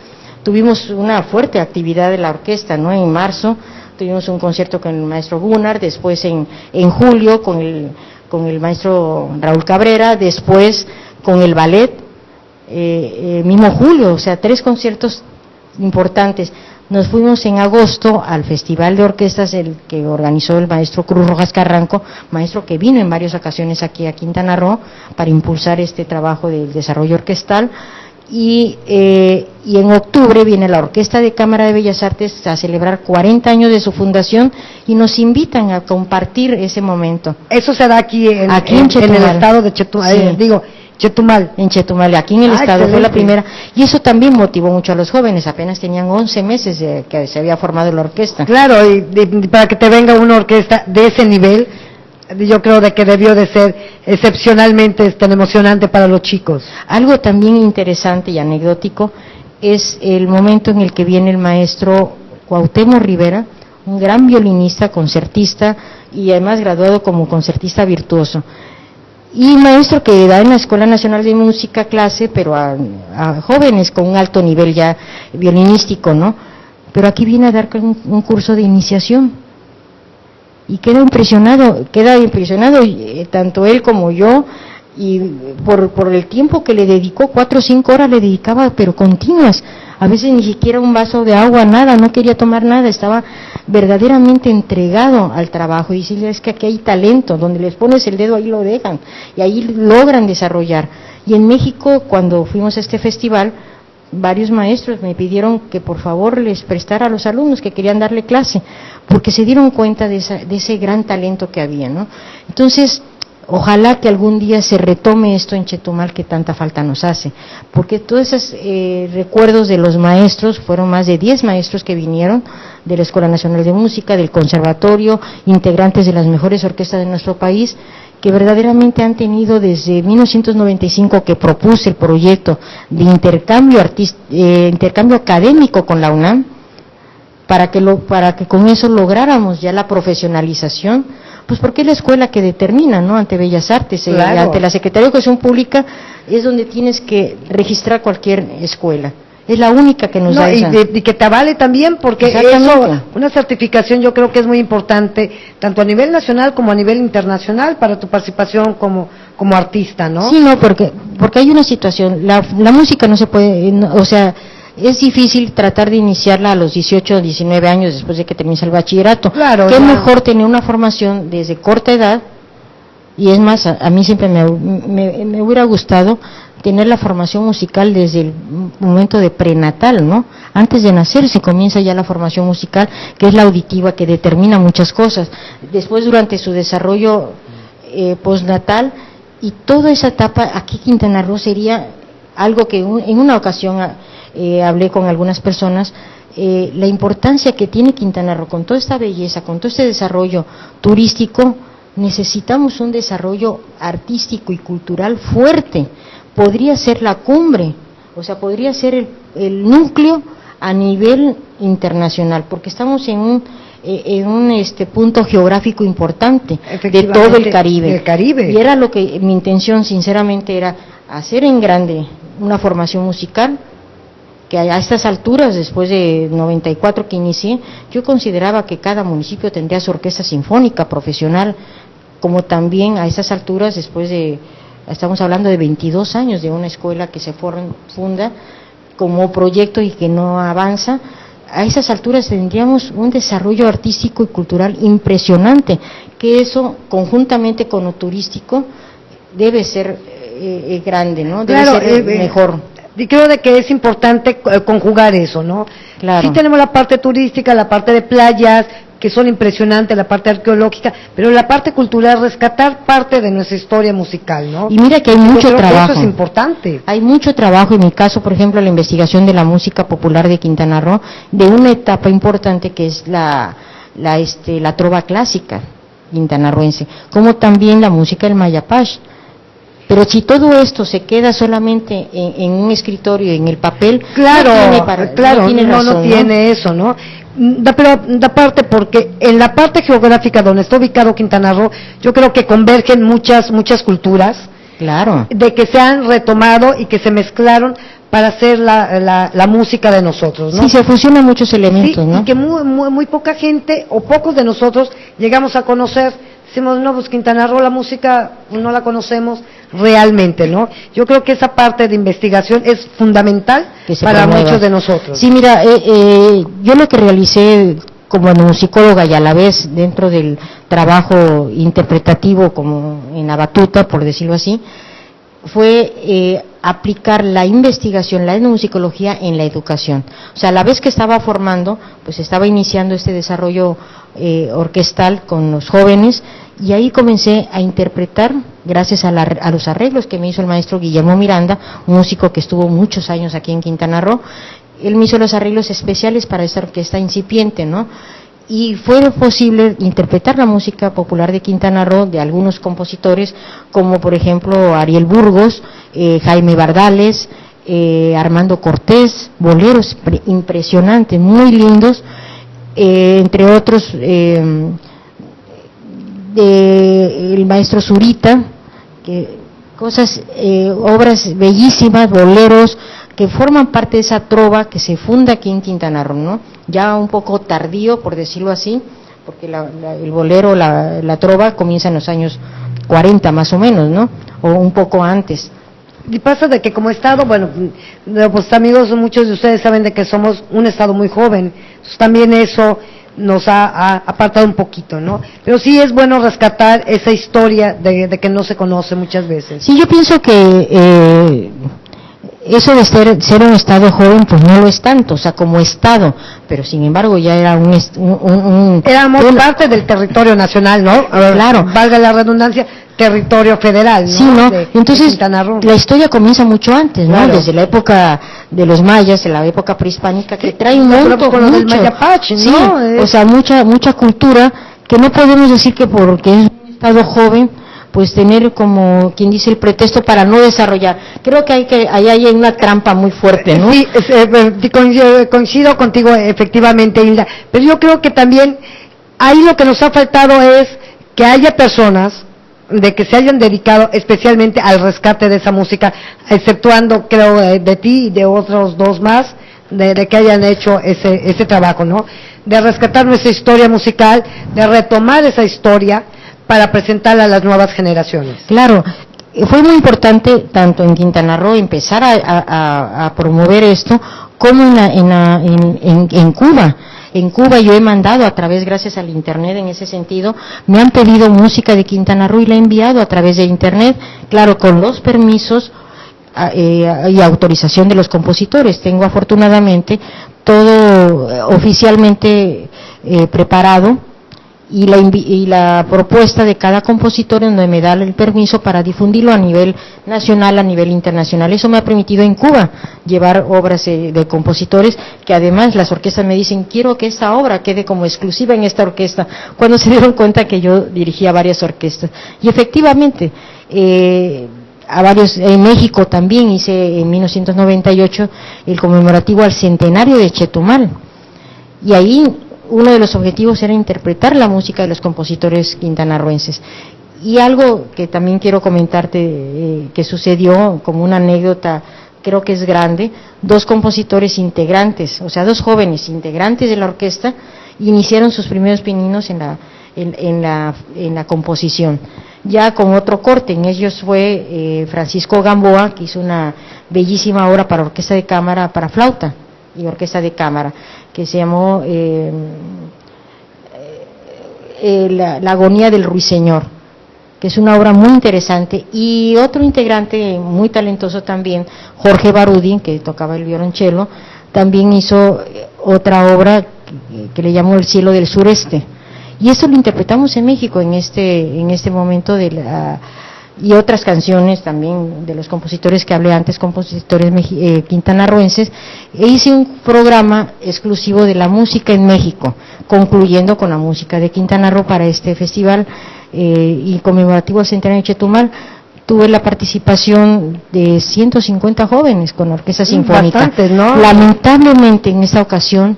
tuvimos una fuerte actividad de la orquesta, ¿no? En marzo tuvimos un concierto con el maestro Gunnar, después en julio con el maestro Raúl Cabrera, después con el ballet, mismo julio, o sea, 3 conciertos importantes. Nos fuimos en agosto al Festival de Orquestas, el que organizó el maestro Cruz Rojas Carranco, maestro que vino en varias ocasiones aquí a Quintana Roo para impulsar este trabajo del desarrollo orquestal, y en octubre viene la Orquesta de Cámara de Bellas Artes a celebrar 40 años de su fundación y nos invitan a compartir ese momento. Eso se da aquí en Chetumal. el estado de Chetumal, Sí. Chetumal. En Chetumal, aquí en el estado, fue la excelente. primera, y eso también motivó mucho a los jóvenes, apenas tenían 11 meses que se había formado la orquesta. Claro, y para que te venga una orquesta de ese nivel, yo creo de que debió de ser excepcionalmente emocionante para los chicos. Algo también interesante y anecdótico es el momento en el que viene el maestro Cuauhtémoc Rivera, un gran violinista, concertista y además graduado como concertista virtuoso. Y maestro que da en la Escuela Nacional de Música clase, pero a jóvenes con un alto nivel ya violinístico, ¿no? Pero aquí viene a dar un curso de iniciación. Y queda impresionado tanto él como yo, y por el tiempo que le dedicó, 4 o 5 horas le dedicaba, pero continuas. A veces ni siquiera un vaso de agua, nada, no quería tomar nada, estaba verdaderamente entregado al trabajo. Y decirle, es que aquí hay talento, donde les pones el dedo ahí lo dejan, y ahí logran desarrollar. Y en México, cuando fuimos a este festival, varios maestros me pidieron que por favor les prestara a los alumnos que querían darle clase, porque se dieron cuenta de ese gran talento que había, ¿no? Entonces, ojalá que algún día se retome esto en Chetumal que tanta falta nos hace, porque todos esos recuerdos de los maestros, fueron más de 10 maestros que vinieron de la Escuela Nacional de Música, del Conservatorio, integrantes de las mejores orquestas de nuestro país, que verdaderamente han tenido desde 1995 que propuse el proyecto de intercambio académico con la UNAM, para que con eso lográramos ya la profesionalización, pues porque es la escuela que determina, ¿no? Ante Bellas Artes, claro. Ante la Secretaría de Educación Pública es donde tienes que registrar cualquier escuela. Es la única que nos da esa. Y que te avale también, porque eso, una certificación yo creo que es muy importante, tanto a nivel nacional como a nivel internacional, para tu participación como artista, ¿no? Sí, no, porque hay una situación, la música no se puede, o sea, es difícil tratar de iniciarla a los 18 o 19 años después de que termines el bachillerato. Claro. Que es mejor tener una formación desde corta edad, y es más, a mí siempre me hubiera gustado tener la formación musical desde el momento de prenatal, ¿no? Antes de nacer se comienza ya la formación musical, que es la auditiva, que determina muchas cosas. Después, durante su desarrollo postnatal, y toda esa etapa, aquí Quintana Roo sería algo que en una ocasión hablé con algunas personas, la importancia que tiene Quintana Roo con toda esta belleza, con todo este desarrollo turístico. Necesitamos un desarrollo artístico y cultural fuerte. Podría ser la cumbre, o sea, podría ser el núcleo a nivel internacional, porque estamos en un punto geográfico importante de todo el Caribe. Y era lo que mi intención, sinceramente, era hacer en grande una formación musical, que a estas alturas, después de 94 que inicié, yo consideraba que cada municipio tendría su orquesta sinfónica profesional, como también a esas alturas, estamos hablando de 22 años de una escuela que se funda como proyecto y que no avanza. A esas alturas tendríamos un desarrollo artístico y cultural impresionante, que eso, conjuntamente con lo turístico, debe ser grande, ¿no? Debe ser mejor. Y creo de que es importante conjugar eso, ¿no? Claro. Sí tenemos la parte turística, la parte de playas, que son impresionantes, la parte arqueológica, pero la parte cultural, rescatar parte de nuestra historia musical, ¿no? Y mira que hay mucho trabajo. Eso es importante. Hay mucho trabajo, en mi caso, por ejemplo, la investigación de la música popular de Quintana Roo, de una etapa importante que es la trova clásica quintanarroense, como también la música del Mayapash. Pero si todo esto se queda solamente en un escritorio, en el papel, no tiene eso, ¿no? Pero da parte, porque en la parte geográfica donde está ubicado Quintana Roo, yo creo que convergen muchas culturas, claro, de que se han retomado y que se mezclaron para hacer la música de nosotros, ¿no? Sí, se fusionan muchos elementos, sí, ¿no? Y que muy poca gente, o pocos de nosotros, llegamos a conocer. Decimos, no, pues Quintana Roo, la música no la conocemos realmente, ¿no? Yo creo que esa parte de investigación es fundamental para muchos de nosotros. Sí, mira, yo lo que realicé como musicóloga y a la vez dentro del trabajo interpretativo como en la batuta, por decirlo así, fue aplicar la investigación, la etnomusicología en la educación. O sea, a la vez que estaba formando, pues estaba iniciando este desarrollo orquestal con los jóvenes, y ahí comencé a interpretar, gracias a los arreglos que me hizo el maestro Guillermo Miranda, un músico que estuvo muchos años aquí en Quintana Roo. Él me hizo los arreglos especiales para esta orquesta incipiente, ¿no? Y fue posible interpretar la música popular de Quintana Roo de algunos compositores, como por ejemplo Ariel Burgos, Jaime Bardales, Armando Cortés, boleros impresionantes, muy lindos, entre otros el maestro Zurita, obras bellísimas, boleros, que forman parte de esa trova que se funda aquí en Quintana Roo, ¿no? Ya un poco tardío, por decirlo así, porque el bolero, la trova comienza en los años 40 más o menos, ¿no? O un poco antes. Y pasa de que como estado, bueno, pues amigos, muchos de ustedes saben de que somos un estado muy joven, entonces también eso nos ha apartado un poquito, ¿no? Pero sí es bueno rescatar esa historia de que no se conoce muchas veces. Sí, yo pienso que eso de ser un estado joven, pues no lo es tanto, o sea, como estado, pero sin embargo ya era éramos parte del territorio nacional, ¿no? Claro. Valga la redundancia, territorio federal, ¿no? Sí, ¿no? Entonces, la historia comienza mucho antes, ¿no? Claro. Desde la época de los mayas, en la época prehispánica, que trae un montón, con lo del Mayapache, ¿no? Sí, o sea, mucha cultura, que no podemos decir que porque es un estado joven, pues tener como quien dice el pretexto para no desarrollar. Creo que ahí hay una trampa muy fuerte, ¿no? Sí, coincido contigo efectivamente, Hilda, pero yo creo que también ahí lo que nos ha faltado es que haya personas de que se hayan dedicado especialmente al rescate de esa música, exceptuando creo de ti y de otros dos más, de que hayan hecho ese trabajo, ¿no? De rescatar nuestra historia musical, de retomar esa historia para presentarla a las nuevas generaciones. Claro, fue muy importante tanto en Quintana Roo empezar a promover esto, como en Cuba. En Cuba yo he mandado a través, gracias al internet en ese sentido, me han pedido música de Quintana Roo y la he enviado a través de internet, claro, con los permisos y autorización de los compositores. Tengo afortunadamente todo oficialmente preparado, y la propuesta de cada compositor en donde me da el permiso para difundirlo a nivel nacional, a nivel internacional. Eso me ha permitido en Cuba llevar obras de compositores, que además las orquestas me dicen, quiero que esta obra quede como exclusiva en esta orquesta, cuando se dieron cuenta que yo dirigía varias orquestas. Y efectivamente, en México también hice en 1998 el conmemorativo al centenario de Chetumal, y ahí uno de los objetivos era interpretar la música de los compositores quintanarroenses. Y algo que también quiero comentarte que sucedió como una anécdota, creo que es grande, dos compositores integrantes, o sea, dos jóvenes integrantes de la orquesta, iniciaron sus primeros pininos en la composición, ya con otro corte. En ellos fue Francisco Gamboa, que hizo una bellísima obra para orquesta de cámara, para flauta y orquesta de cámara, que se llamó La agonía del ruiseñor, que es una obra muy interesante. Y otro integrante muy talentoso también, Jorge Barudín, que tocaba el violonchelo, también hizo otra obra que le llamó El cielo del sureste, y eso lo interpretamos en México en este momento y otras canciones también de los compositores que hablé antes, compositores quintanarroenses. Hice un programa exclusivo de la música en México, concluyendo con la música de Quintana Roo para este festival y conmemorativo al centenario de Chetumal. Tuve la participación de 150 jóvenes con orquesta sinfónica. Bastante, ¿no? Lamentablemente en esta ocasión,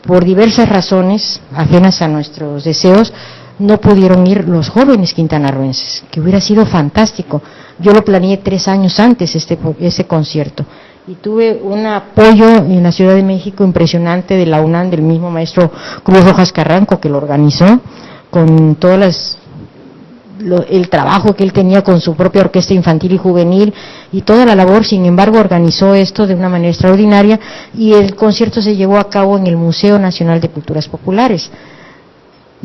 por diversas razones ajenas a nuestros deseos, no pudieron ir los jóvenes quintanarroenses, que hubiera sido fantástico. Yo lo planeé 3 años antes ese concierto, y tuve un apoyo en la Ciudad de México impresionante de la UNAM, del mismo maestro Cruz Rojas Carranco, que lo organizó, con todas el trabajo que él tenía con su propia orquesta infantil y juvenil y toda la labor. Sin embargo, organizó esto de una manera extraordinaria, y el concierto se llevó a cabo en el Museo Nacional de Culturas Populares.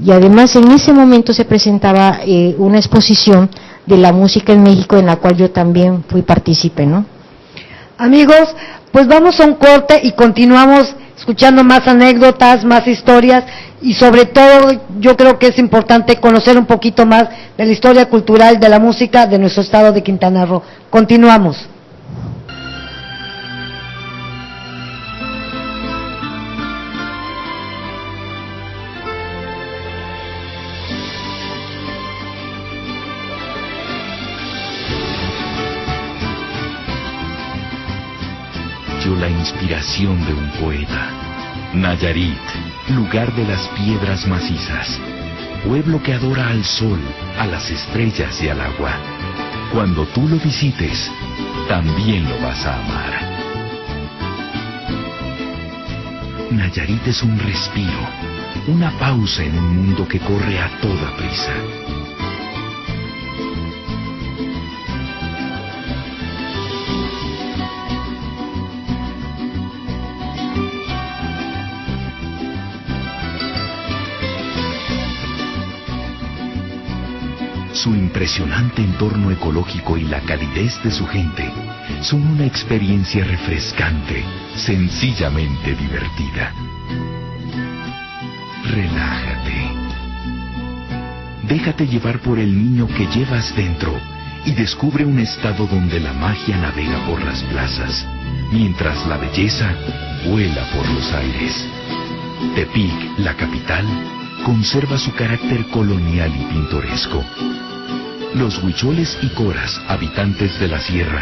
Y además en ese momento se presentaba una exposición de la música en México, en la cual yo también fui partícipe, ¿no? Amigos, pues vamos a un corte y continuamos escuchando más anécdotas, más historias y sobre todo yo creo que es importante conocer un poquito más de la historia cultural de la música de nuestro estado de Quintana Roo. Continuamos. La inspiración de un poeta. Nayarit, lugar de las piedras macizas, pueblo que adora al sol, a las estrellas y al agua. Cuando tú lo visites, también lo vas a amar. Nayarit es un respiro, una pausa en un mundo que corre a toda prisa. Su impresionante entorno ecológico y la calidez de su gente son una experiencia refrescante, sencillamente divertida. Relájate. Déjate llevar por el niño que llevas dentro y descubre un estado donde la magia navega por las plazas, mientras la belleza vuela por los aires. Tepic, la capital, conserva su carácter colonial y pintoresco. Los huicholes y coras, habitantes de la sierra,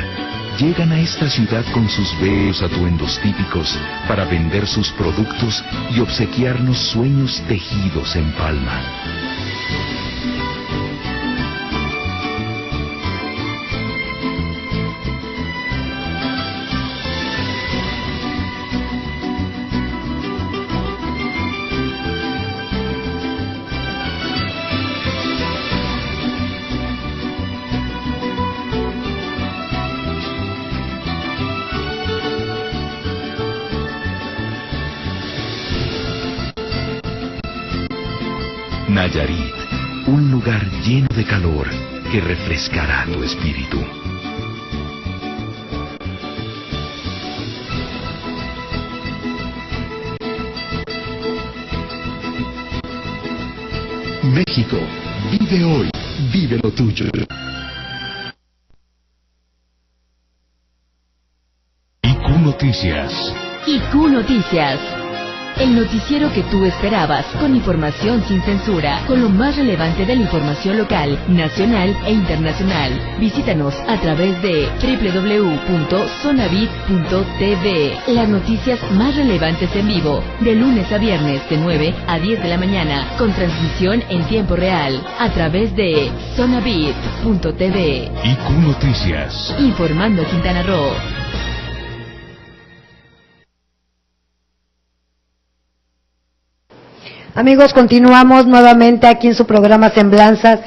llegan a esta ciudad con sus bellos atuendos típicos para vender sus productos y obsequiarnos sueños tejidos en palma. Nayarit, un lugar lleno de calor que refrescará tu espíritu. México, vive hoy, vive lo tuyo. IQ Noticias. IQ Noticias. El noticiero que tú esperabas, con información sin censura, con lo más relevante de la información local, nacional e internacional. Visítanos a través de www.sonavit.tv. Las noticias más relevantes en vivo, de lunes a viernes de 9 a 10 de la mañana, con transmisión en tiempo real, a través de sonavit.tv. IQ Noticias. Informando a Quintana Roo. Amigos, continuamos nuevamente aquí en su programa Semblanzas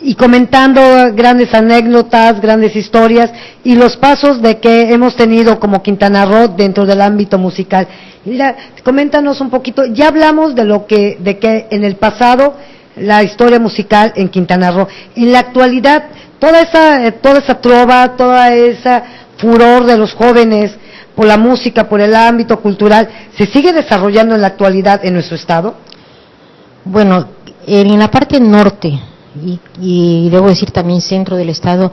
y comentando grandes anécdotas, grandes historias y los pasos de que hemos tenido como Quintana Roo dentro del ámbito musical. Mira, coméntanos un poquito, ya hablamos de que en el pasado la historia musical en Quintana Roo, en la actualidad toda esa trova, toda esa furor de los jóvenes por la música, por el ámbito cultural, ¿se sigue desarrollando en la actualidad en nuestro estado? Bueno, en la parte norte y debo decir también centro del estado,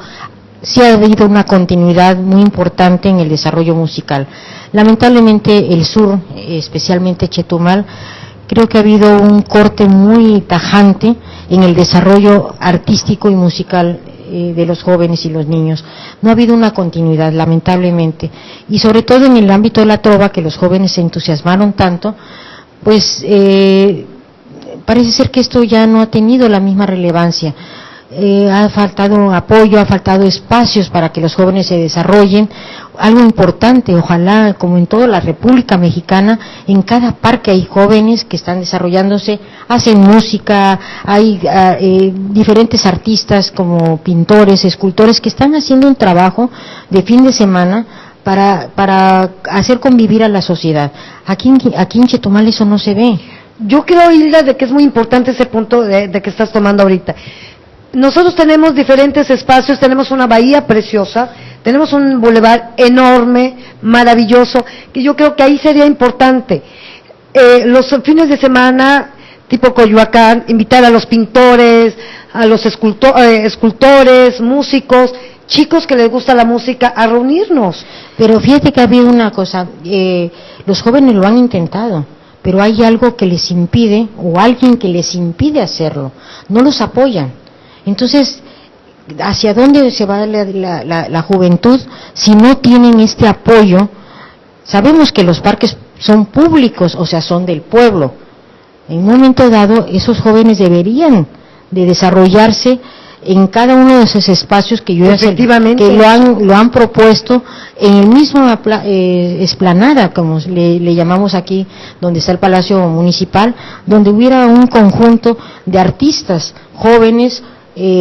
sí ha habido una continuidad muy importante en el desarrollo musical. Lamentablemente el sur, especialmente Chetumal, creo que ha habido un corte muy tajante en el desarrollo artístico y musical de los jóvenes y los niños. No ha habido una continuidad, lamentablemente, y sobre todo en el ámbito de la trova, que los jóvenes se entusiasmaron tanto, pues parece ser que esto ya no ha tenido la misma relevancia. Ha faltado apoyo, ha faltado espacios para que los jóvenes se desarrollen. Algo importante, ojalá, como en toda la República Mexicana, en cada parque hay jóvenes que están desarrollándose, hacen música, hay diferentes artistas como pintores, escultores, que están haciendo un trabajo de fin de semana para hacer convivir a la sociedad. Aquí en Chetumal eso no se ve. Yo creo, Hilda, de que es muy importante ese punto de que estás tomando ahorita. Nosotros tenemos diferentes espacios, tenemos una bahía preciosa, Tenemos un bulevar enorme, maravilloso, que yo creo que ahí sería importante. Los fines de semana, tipo Coyoacán, invitar a los pintores, a los escultores, músicos, chicos que les gusta la música, a reunirnos. Pero fíjate que ha habido una cosa, los jóvenes lo han intentado, pero hay algo que les impide, o alguien que les impide hacerlo, no los apoyan. Entonces, ¿hacia dónde se va la juventud si no tienen este apoyo? Sabemos que los parques son públicos, o sea, son del pueblo. En un momento dado, esos jóvenes deberían de desarrollarse en cada uno de esos espacios que yo Efectivamente. que lo han propuesto en el mismo explanada, como le llamamos aquí, donde está el Palacio Municipal, donde hubiera un conjunto de artistas jóvenes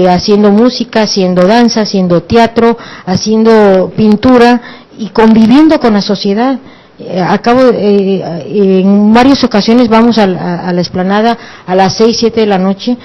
haciendo música, haciendo danza, haciendo teatro, haciendo pintura y conviviendo con la sociedad. En varias ocasiones vamos a la explanada a las 6, 7 de la noche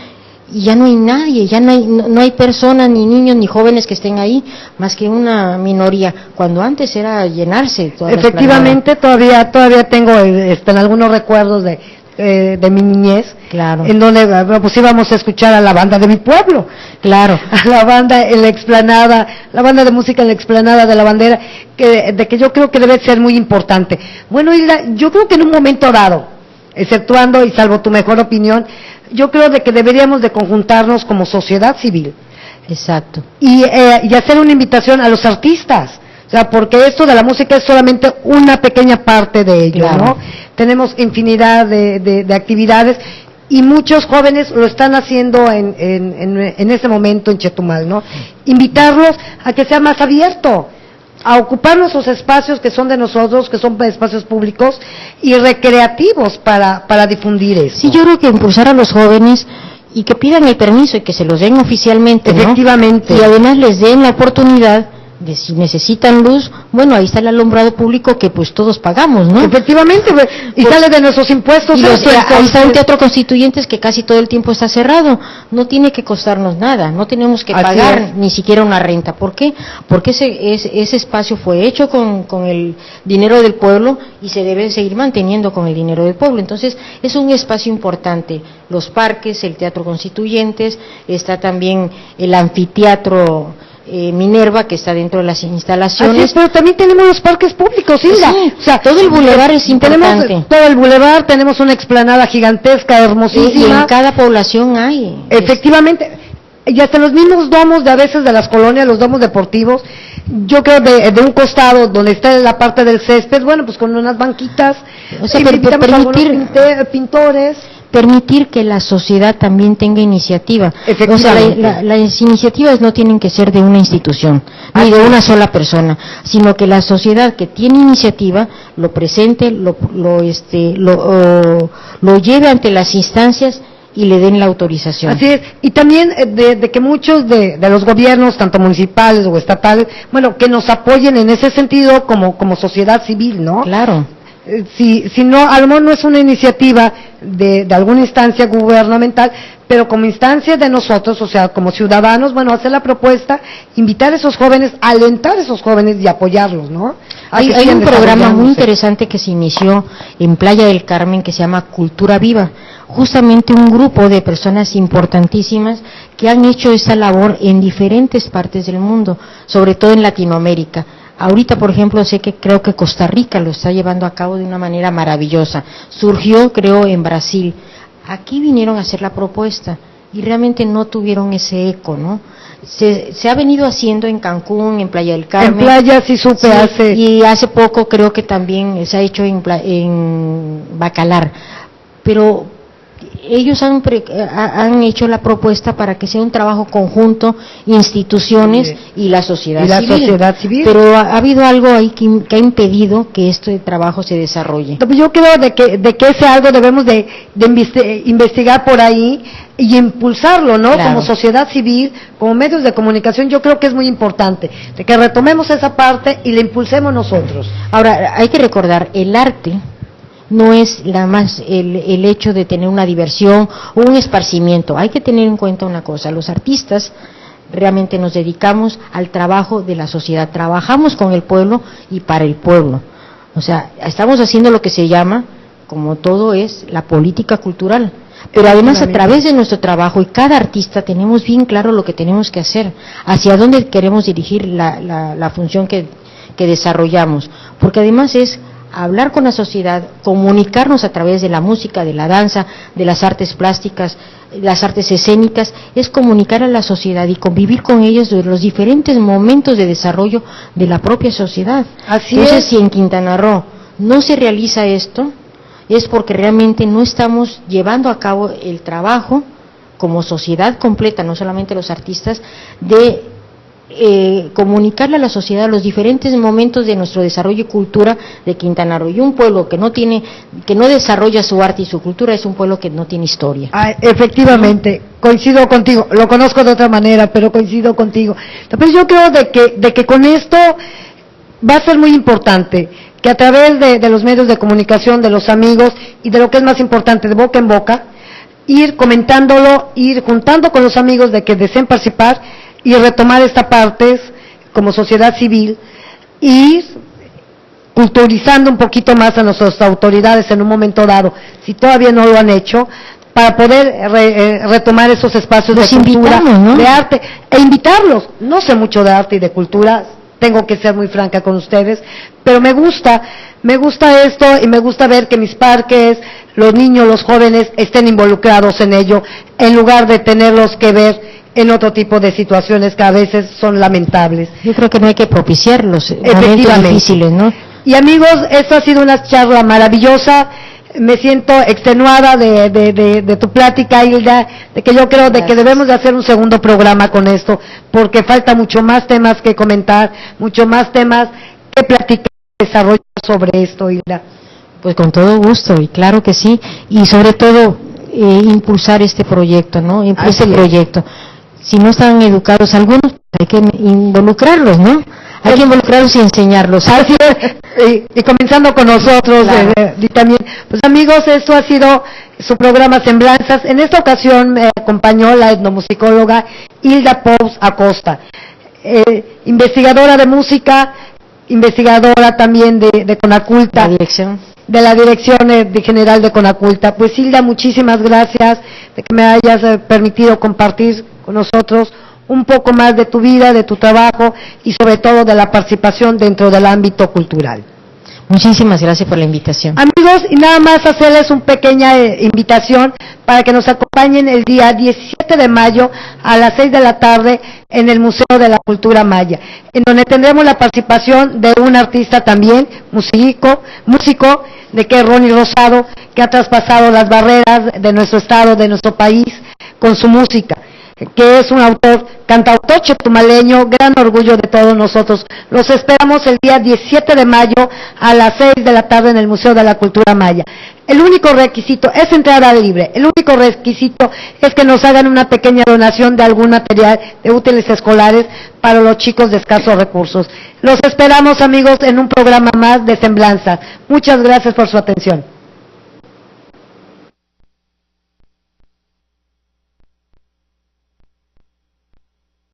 y ya no hay nadie, ya no hay personas, ni niños, ni jóvenes que estén ahí, más que una minoría, cuando antes era llenarse toda la Efectivamente, todavía tengo en algunos recuerdos de mi niñez, claro, en donde pues íbamos a escuchar a la banda de mi pueblo, claro, a la banda en la explanada, la banda de música en la explanada de la bandera, de que yo creo que debe ser muy importante. Bueno, Hilda, yo creo que en un momento dado, exceptuando y salvo tu mejor opinión, yo creo de que deberíamos de conjuntarnos como sociedad civil. Exacto. Y hacer una invitación a los artistas, o sea, porque esto de la música es solamente una pequeña parte de ello, claro, ¿no? Tenemos infinidad de actividades y muchos jóvenes lo están haciendo en ese momento en Chetumal, ¿no? Invitarlos a que sea más abierto, a ocupar nuestros espacios que son de nosotros, que son espacios públicos y recreativos para difundir eso. Sí, yo creo que impulsar a los jóvenes y que pidan el permiso y que se los den oficialmente, ¿no? Efectivamente. Y además les den la oportunidad de, si necesitan luz, bueno, ahí está el alumbrado público que pues todos pagamos, ¿no? Efectivamente, y sale de nuestros impuestos. Y ahí está el entonces, Teatro Constituyentes que casi todo el tiempo está cerrado, no tiene que costarnos nada, no tenemos que Así pagar es. ni siquiera una renta. ¿Por qué? Porque ese espacio fue hecho con el dinero del pueblo y se debe seguir manteniendo con el dinero del pueblo. Entonces es un espacio importante, los parques, el Teatro Constituyentes, está también el anfiteatro Minerva, que está dentro de las instalaciones. Así es, pero también tenemos los parques públicos, Hilda. Sí, o sea, todo el bulevar es importante. Tenemos todo el bulevar, tenemos una explanada gigantesca, hermosísima. Y en cada población hay. Efectivamente, y hasta los mismos domos de a veces de las colonias, los domos deportivos, yo creo de un costado donde está la parte del césped, bueno, pues con unas banquitas, O sea, invitamos a algunos permitir pintores. permitir que la sociedad también tenga iniciativa. O sea, las iniciativas no tienen que ser de una institución, ni de una sola persona, sino que la sociedad que tiene iniciativa lo presente, lo lleve ante las instancias y le den la autorización. Así es, y también de que muchos de los gobiernos, tanto municipales o estatales, bueno, que nos apoyen en ese sentido como sociedad civil, ¿no? Claro. Si no, a lo mejor no es una iniciativa de alguna instancia gubernamental, pero como instancia de nosotros, o sea, como ciudadanos, bueno, hacer la propuesta, invitar a esos jóvenes, alentar a esos jóvenes y apoyarlos, ¿no? Hay un programa muy interesante que se inició en Playa del Carmen que se llama Cultura Viva, justamente un grupo de personas importantísimas que han hecho esa labor en diferentes partes del mundo, sobre todo en Latinoamérica. Ahorita, por ejemplo, creo que Costa Rica lo está llevando a cabo de una manera maravillosa. Surgió, creo, en Brasil. Aquí vinieron a hacer la propuesta y realmente no tuvieron ese eco, ¿no? Se ha venido haciendo en Cancún, en Playa del Carmen. En Playa sí supe hace. Y hace poco creo que también se ha hecho en Bacalar. Pero ellos han hecho la propuesta para que sea un trabajo conjunto, instituciones y la sociedad civil. Pero ha habido algo ahí que ha impedido que este trabajo se desarrolle. Yo creo de que ese algo debemos de investigar por ahí y impulsarlo, ¿no? Claro. Como sociedad civil, como medios de comunicación, yo creo que es muy importante, de que retomemos esa parte y la impulsemos nosotros. Ahora, hay que recordar, el arte no es el hecho de tener una diversión o un esparcimiento. Hay que tener en cuenta una cosa, los artistas realmente nos dedicamos al trabajo de la sociedad, trabajamos con el pueblo y para el pueblo. O sea, estamos haciendo lo que se llama, como todo es, la política cultural. Pero además a través de nuestro trabajo y cada artista tenemos bien claro lo que tenemos que hacer, hacia dónde queremos dirigir la función que desarrollamos. Porque además es hablar con la sociedad, comunicarnos a través de la música, de la danza, de las artes plásticas, las artes escénicas, es comunicar a la sociedad y convivir con ellos en los diferentes momentos de desarrollo de la propia sociedad. Entonces, si en Quintana Roo no se realiza esto, es porque realmente no estamos llevando a cabo el trabajo como sociedad completa, no solamente los artistas, de comunicarle a la sociedad los diferentes momentos de nuestro desarrollo y cultura de Quintana Roo. Y un pueblo que no desarrolla su arte y su cultura es un pueblo que no tiene historia. Efectivamente, coincido contigo, lo conozco de otra manera, pero coincido contigo. Pero yo creo de que con esto va a ser muy importante, que a través de los medios de comunicación, de los amigos, y de lo que es más importante, de boca en boca, ir comentándolo, ir juntando con los amigos de que deseen participar, y retomar esta parte como sociedad civil, y culturizando un poquito más a nuestras autoridades en un momento dado, si todavía no lo han hecho, para poder retomar esos espacios de cultura, ¿no? De arte, e invitarlos. No sé mucho de arte y de cultura, tengo que ser muy franca con ustedes, pero me gusta esto, y me gusta ver que mis parques, los niños, los jóvenes estén involucrados en ello, en lugar de tenerlos que ver en otro tipo de situaciones que a veces son lamentables. Yo creo que no hay que propiciarlos momentos difíciles, ¿no? Y amigos, esta ha sido una charla maravillosa. Me siento extenuada de tu plática, Hilda, de que yo creo de que debemos de hacer un segundo programa con esto, porque falta mucho más temas que comentar, mucho más temas que platicar y desarrollar sobre esto, Hilda. Pues con todo gusto, y claro que sí, y sobre todo impulsar este proyecto, ¿no? Proyecto. Si no están educados algunos, hay que involucrarlos, ¿no? Hay que involucrarlos y enseñarlos. Así es, y comenzando con nosotros, claro. Y también, pues amigos, esto ha sido su programa Semblanzas. En esta ocasión me acompañó la etnomusicóloga Hilda Pous Acosta, investigadora de música, investigadora también de Conaculta. De la Dirección General de Conaculta. Pues Hilda, muchísimas gracias de que me hayas permitido compartir con nosotros un poco más de tu vida, de tu trabajo y sobre todo de la participación dentro del ámbito cultural. Muchísimas gracias por la invitación. Amigos, y nada más hacerles una pequeña invitación para que nos acompañen el día 17 de mayo a las 6 de la tarde en el Museo de la Cultura Maya, en donde tendremos la participación de un artista también, músico, de que es Ronnie Rosado, que ha traspasado las barreras de nuestro estado, de nuestro país, con su música, que es un cantautor chetumaleño, gran orgullo de todos nosotros. Los esperamos el día 17 de mayo a las 6 de la tarde en el Museo de la Cultura Maya. El único requisito es entrada libre, el único requisito es que nos hagan una pequeña donación de algún material de útiles escolares para los chicos de escasos recursos. Los esperamos, amigos, en un programa más de Semblanza. Muchas gracias por su atención.